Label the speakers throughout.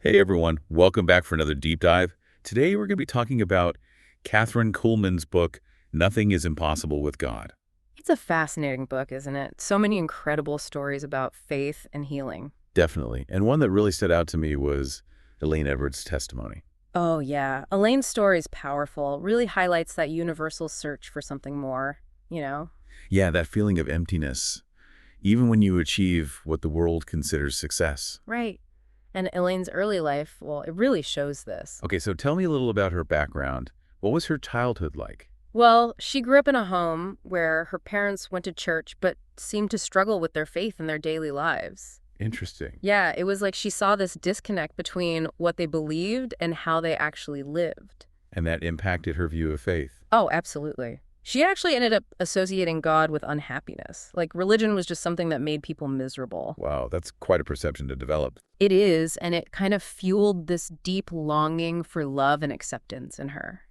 Speaker 1: Hey everyone, welcome back for another deep dive. Today we're going to be talking about Kathryn Kuhlman's book, Nothing is Impossible with God.
Speaker 2: It's a fascinating book, isn't it? So many incredible stories about faith and healing.
Speaker 1: Definitely. And one that really stood out to me was Elaine Edwards' testimony.
Speaker 2: Oh, yeah. Elaine's story is powerful, really highlights that universal search for something more, you know?
Speaker 1: Yeah, that feeling of emptiness, even when you achieve what the world considers success.
Speaker 2: Right. And Elaine's early life, well, it really shows this.
Speaker 1: Okay, so tell me a little about her background. What was her childhood like?
Speaker 2: Well, she grew up in a home where her parents went to church but seemed to struggle with their faith in their daily lives.
Speaker 1: Interesting.
Speaker 2: Yeah, it was like she saw this disconnect between what they believed and how they actually lived.
Speaker 1: And that impacted her view of faith.
Speaker 2: Oh, absolutely. She actually ended up associating God with unhappiness. Like, religion was just something that made people miserable.
Speaker 1: Wow, that's quite a perception to develop.
Speaker 2: It is, and it kind of fueled this deep longing for love and acceptance in her,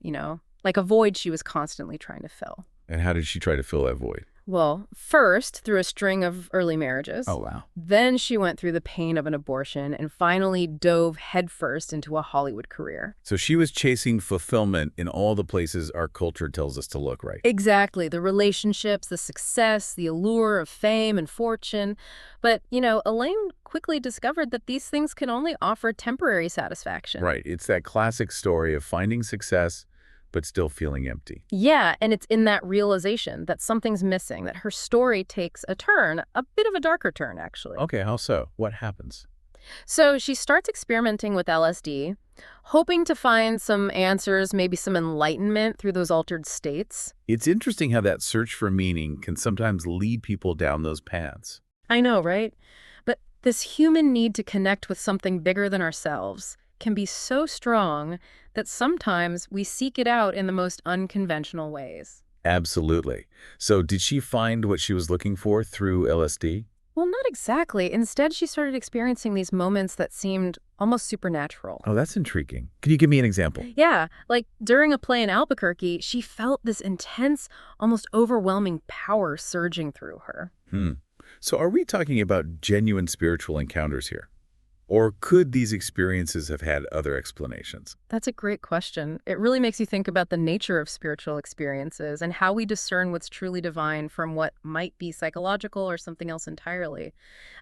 Speaker 2: like a void she was constantly trying to fill.
Speaker 1: And how did she try to fill that void?
Speaker 2: Well, first, through a string of early marriages.
Speaker 1: Oh, wow.
Speaker 2: Then she went through the pain of an abortion and finally dove headfirst into a Hollywood career.
Speaker 1: So she was chasing fulfillment in all the places our culture tells us to look, right?
Speaker 2: Exactly. The relationships, the success, the allure of fame and fortune. But, Elaine quickly discovered that these things can only offer temporary satisfaction.
Speaker 1: Right. It's that classic story of finding success, but still feeling empty.
Speaker 2: Yeah, and it's in that realization that something's missing, that her story takes a turn, a bit of a darker turn, actually.
Speaker 1: Okay, how so? What happens?
Speaker 2: So she starts experimenting with LSD, hoping to find some answers, maybe some enlightenment through those altered states.
Speaker 1: It's interesting how that search for meaning can sometimes lead people down those paths.
Speaker 2: I know, right? But this human need to connect with something bigger than ourselves can be so strong that sometimes we seek it out in the most unconventional ways.
Speaker 1: Absolutely. So did she find what she was looking for through LSD?
Speaker 2: Well, not exactly. Instead, she started experiencing these moments that seemed almost supernatural.
Speaker 1: Oh, that's intriguing. Can you give me an example?
Speaker 2: Yeah, like during a play in Albuquerque, she felt this intense, almost overwhelming power surging through her.
Speaker 1: So are we talking about genuine spiritual encounters here? Or could these experiences have had other explanations?
Speaker 2: That's a great question. It really makes you think about the nature of spiritual experiences and how we discern what's truly divine from what might be psychological or something else entirely.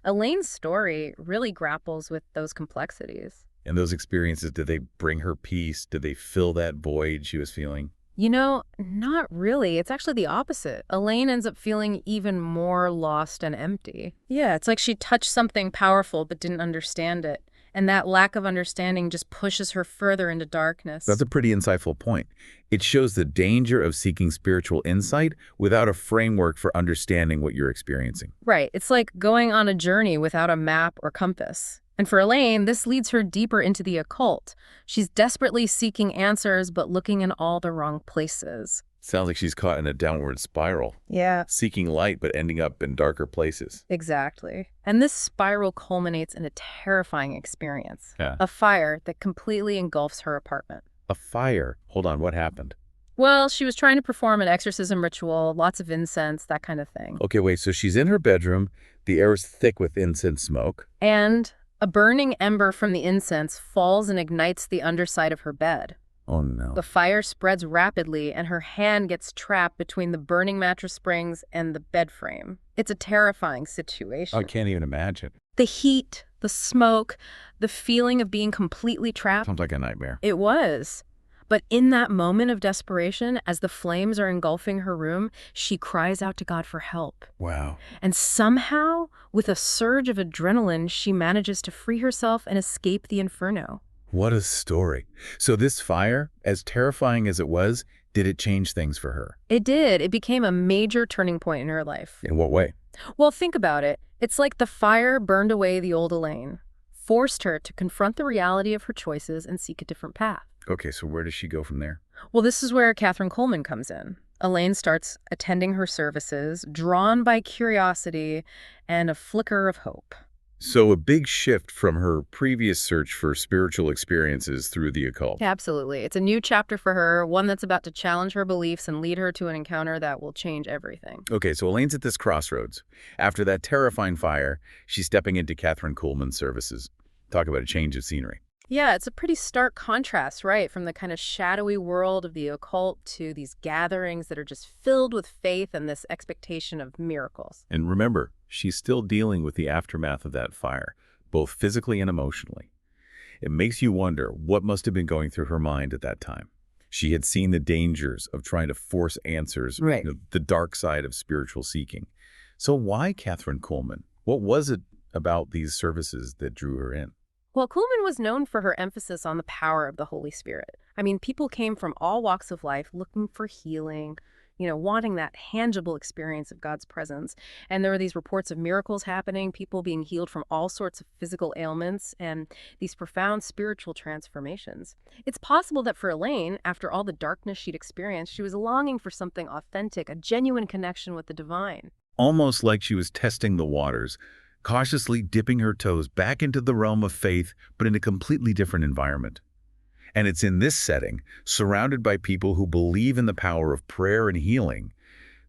Speaker 2: Elaine's story really grapples with those complexities.
Speaker 1: And those experiences, did they bring her peace? Did they fill that void she was feeling?
Speaker 2: Not really. It's actually the opposite. Elaine ends up feeling even more lost and empty. Yeah, it's like she touched something powerful but didn't understand it. And that lack of understanding just pushes her further into darkness.
Speaker 1: That's a pretty insightful point. It shows the danger of seeking spiritual insight without a framework for understanding what you're experiencing.
Speaker 2: Right. It's like going on a journey without a map or compass. And for Elaine, this leads her deeper into the occult. She's desperately seeking answers, but looking in all the wrong places.
Speaker 1: Sounds like she's caught in a downward spiral,
Speaker 2: Yeah,
Speaker 1: seeking light but ending up in darker places.
Speaker 2: exactly. And this spiral culminates in a terrifying experience.
Speaker 1: Yeah.
Speaker 2: A fire that completely engulfs her apartment.
Speaker 1: A fire. Hold on, what happened?
Speaker 2: Well, she was trying to perform an exorcism ritual, lots of incense, that kind of thing.
Speaker 1: Okay, wait, so she's in her bedroom, the air is thick with incense smoke.
Speaker 2: And a burning ember from the incense falls and ignites the underside of her bed.
Speaker 1: Oh no.
Speaker 2: The fire spreads rapidly, and her hand gets trapped between the burning mattress springs and the bed frame. It's a terrifying situation.
Speaker 1: I can't even imagine.
Speaker 2: The heat, the smoke, the feeling of being completely trapped.
Speaker 1: Sounds like a nightmare.
Speaker 2: It was. But in that moment of desperation, as the flames are engulfing her room, she cries out to God for help.
Speaker 1: Wow.
Speaker 2: And somehow, with a surge of adrenaline, she manages to free herself and escape the inferno.
Speaker 1: What a story. So this fire, as terrifying as it was, did it change things for her?
Speaker 2: It did. It became a major turning point in her life.
Speaker 1: In what way?
Speaker 2: Well, think about it. It's like the fire burned away the old Elaine, forced her to confront the reality of her choices and seek a different path.
Speaker 1: Okay, so where does she go from there?
Speaker 2: Well, this is where Kathryn Kuhlman comes in. Elaine starts attending her services, drawn by curiosity and a flicker of hope.
Speaker 1: So a big shift from her previous search for spiritual experiences through the occult.
Speaker 2: Absolutely. It's a new chapter for her, one that's about to challenge her beliefs and lead her to an encounter that will change everything.
Speaker 1: Okay, so Elaine's at this crossroads. After that terrifying fire, she's stepping into Kathryn Kuhlman's services. Talk about a change of scenery.
Speaker 2: Yeah, it's a pretty stark contrast, right? From the kind of shadowy world of the occult to these gatherings that are just filled with faith and this expectation of miracles.
Speaker 1: And remember, she's still dealing with the aftermath of that fire, both physically and emotionally. It makes you wonder what must have been going through her mind at that time. She had seen the dangers of trying to force answers,
Speaker 2: Right.
Speaker 1: the dark side of spiritual seeking. So why Kathryn Kuhlman? What was it about these services that drew her in?
Speaker 2: Well, Kuhlman was known for her emphasis on the power of the Holy Spirit. I mean, people came from all walks of life looking for healing, wanting that tangible experience of God's presence. And there were these reports of miracles happening, people being healed from all sorts of physical ailments, and these profound spiritual transformations. It's possible that for Elaine, after all the darkness she'd experienced, she was longing for something authentic, a genuine connection with the divine.
Speaker 1: Almost like she was testing the waters, cautiously dipping her toes back into the realm of faith, but in a completely different environment. And it's in this setting, surrounded by people who believe in the power of prayer and healing,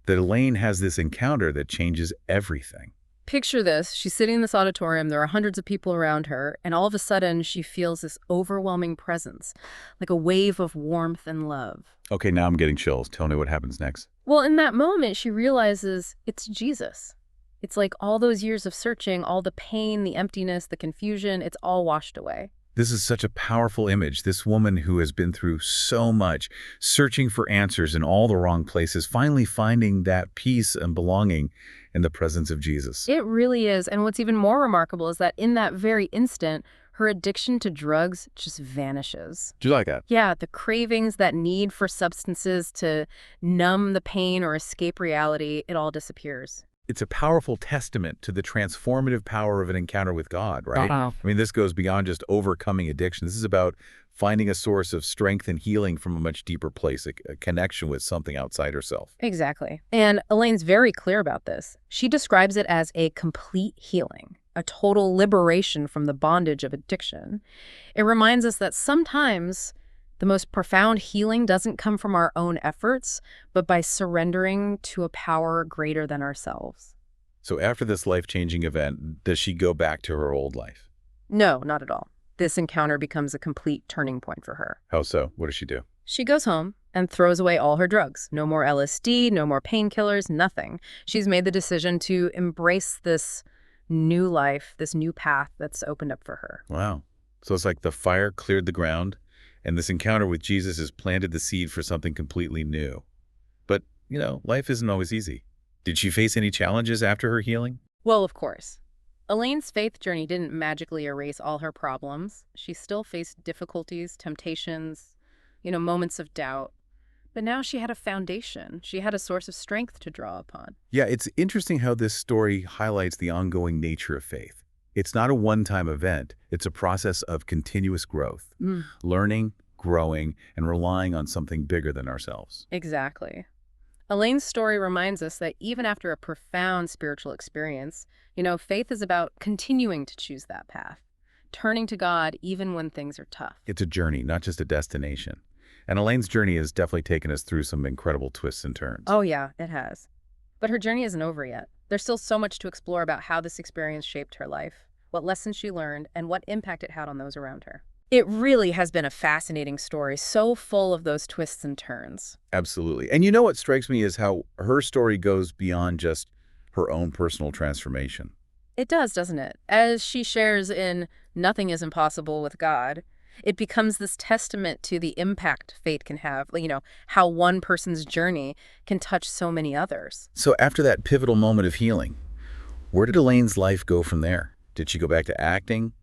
Speaker 1: that Elaine has this encounter that changes everything.
Speaker 2: Picture this. She's sitting in this auditorium. There are hundreds of people around her, and all of a sudden she feels this overwhelming presence, like a wave of warmth and love.
Speaker 1: Okay, now I'm getting chills. Tell me what happens next.
Speaker 2: Well, in that moment, she realizes it's Jesus. It's like all those years of searching, all the pain, the emptiness, the confusion, it's all washed away.
Speaker 1: This is such a powerful image. This woman who has been through so much, searching for answers in all the wrong places, finally finding that peace and belonging in the presence of Jesus.
Speaker 2: It really is. And what's even more remarkable is that in that very instant, her addiction to drugs just vanishes.
Speaker 1: Do you like that?
Speaker 2: Yeah, the cravings, that need for substances to numb the pain or escape reality, it all disappears.
Speaker 1: It's a powerful testament to the transformative power of an encounter with God, right?
Speaker 2: Uh-huh.
Speaker 1: I mean, this goes beyond just overcoming addiction. This is about finding a source of strength and healing from a much deeper place, a connection with something outside herself.
Speaker 2: Exactly. And Elaine's very clear about this. She describes it as a complete healing, a total liberation from the bondage of addiction. It reminds us that sometimes the most profound healing doesn't come from our own efforts, but by surrendering to a power greater than ourselves.
Speaker 1: So after this life-changing event, does she go back to her old life?
Speaker 2: No, not at all. This encounter becomes a complete turning point for her.
Speaker 1: How so? What does she do?
Speaker 2: She goes home and throws away all her drugs. No more LSD, no more painkillers, nothing. She's made the decision to embrace this new life, this new path that's opened up for her.
Speaker 1: Wow. So it's like the fire cleared the ground, and this encounter with Jesus has planted the seed for something completely new. But, life isn't always easy. Did she face any challenges after her healing?
Speaker 2: Well, of course. Elaine's faith journey didn't magically erase all her problems. She still faced difficulties, temptations, moments of doubt. But now she had a foundation. She had a source of strength to draw upon.
Speaker 1: Yeah, it's interesting how this story highlights the ongoing nature of faith. It's not a one-time event. It's a process of continuous growth, learning, growing, and relying on something bigger than ourselves.
Speaker 2: Exactly. Elaine's story reminds us that even after a profound spiritual experience, faith is about continuing to choose that path, turning to God even when things are tough.
Speaker 1: It's a journey, not just a destination. And Elaine's journey has definitely taken us through some incredible twists and turns.
Speaker 2: Oh yeah, it has. But her journey isn't over yet. There's still so much to explore about how this experience shaped her life, what lessons she learned, and what impact it had on those around her. It really has been a fascinating story, so full of those twists and turns.
Speaker 1: Absolutely. And what strikes me is how her story goes beyond just her own personal transformation.
Speaker 2: It does, doesn't it? As she shares in Nothing is Impossible with God, it becomes this testament to the impact faith can have, how one person's journey can touch so many others.
Speaker 1: So after that pivotal moment of healing, where did Elaine's life go from there? Did she go back to acting,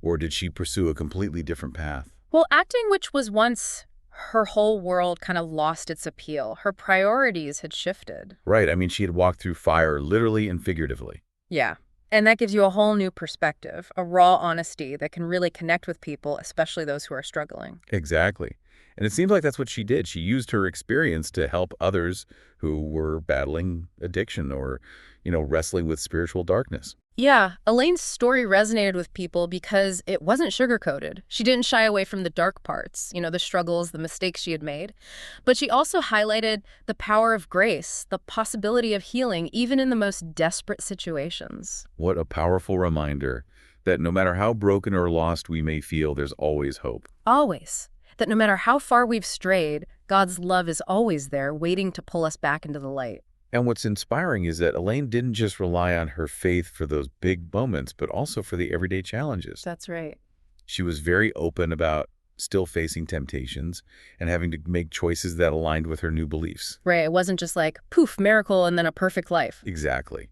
Speaker 1: or did she pursue a completely different path?
Speaker 2: Well, acting, which was once her whole world, kind of lost its appeal. Her priorities had shifted.
Speaker 1: Right. I mean, she had walked through fire literally and figuratively.
Speaker 2: Yeah. And that gives you a whole new perspective, a raw honesty that can really connect with people, especially those who are struggling.
Speaker 1: Exactly. And it seems like that's what she did. She used her experience to help others who were battling addiction or, wrestling with spiritual darkness.
Speaker 2: Yeah, Elaine's story resonated with people because it wasn't sugar-coated. She didn't shy away from the dark parts, the struggles, the mistakes she had made. But she also highlighted the power of grace, the possibility of healing, even in the most desperate situations.
Speaker 1: What a powerful reminder That no matter how broken or lost we may feel, there's always hope.
Speaker 2: Always. That no matter how far we've strayed, God's love is always there, waiting to pull us back into the light.
Speaker 1: And what's inspiring is that Elaine didn't just rely on her faith for those big moments, but also for the everyday challenges.
Speaker 2: That's right.
Speaker 1: She was very open about still facing temptations and having to make choices that aligned with her new beliefs.
Speaker 2: Right. It wasn't just like, poof, miracle, and then a perfect life.
Speaker 1: Exactly.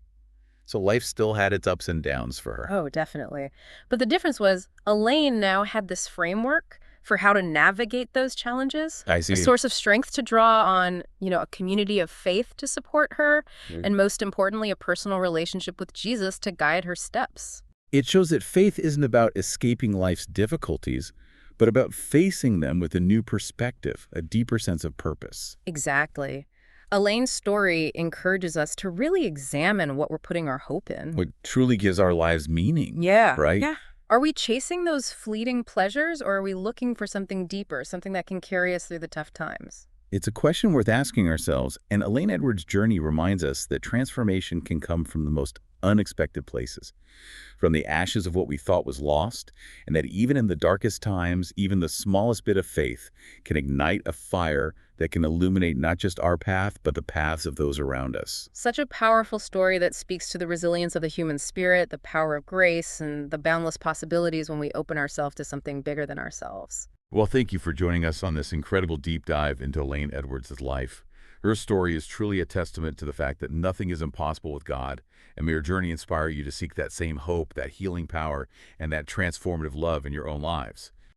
Speaker 1: So life still had its ups and downs for her.
Speaker 2: Oh, definitely. But the difference was Elaine now had this framework for how to navigate those challenges,
Speaker 1: I
Speaker 2: a
Speaker 1: see.
Speaker 2: source of strength to draw on, a community of faith to support her, and most importantly, a personal relationship with Jesus to guide her steps.
Speaker 1: It shows that faith isn't about escaping life's difficulties, but about facing them with a new perspective, a deeper sense of purpose.
Speaker 2: Exactly. Elaine's story encourages us to really examine what we're putting our hope in.
Speaker 1: What truly gives our lives meaning.
Speaker 2: Yeah.
Speaker 1: Right?
Speaker 2: Yeah. Are we chasing those fleeting pleasures, or are we looking for something deeper, something that can carry us through the tough times?
Speaker 1: It's a question worth asking ourselves, and Elaine Edwards' journey reminds us that transformation can come from the most unexpected places, from the ashes of what we thought was lost, and that even in the darkest times, even the smallest bit of faith can ignite a fire that can illuminate not just our path, but the paths of those around us.
Speaker 2: Such a powerful story that speaks to the resilience of the human spirit, the power of grace, and the boundless possibilities when we open ourselves to something bigger than ourselves.
Speaker 1: Well, thank you for joining us on this incredible deep dive into Elaine Edwards' life. Her story is truly a testament to the fact that nothing is impossible with God, and may her journey inspire you to seek that same hope, that healing power, and that transformative love in your own lives.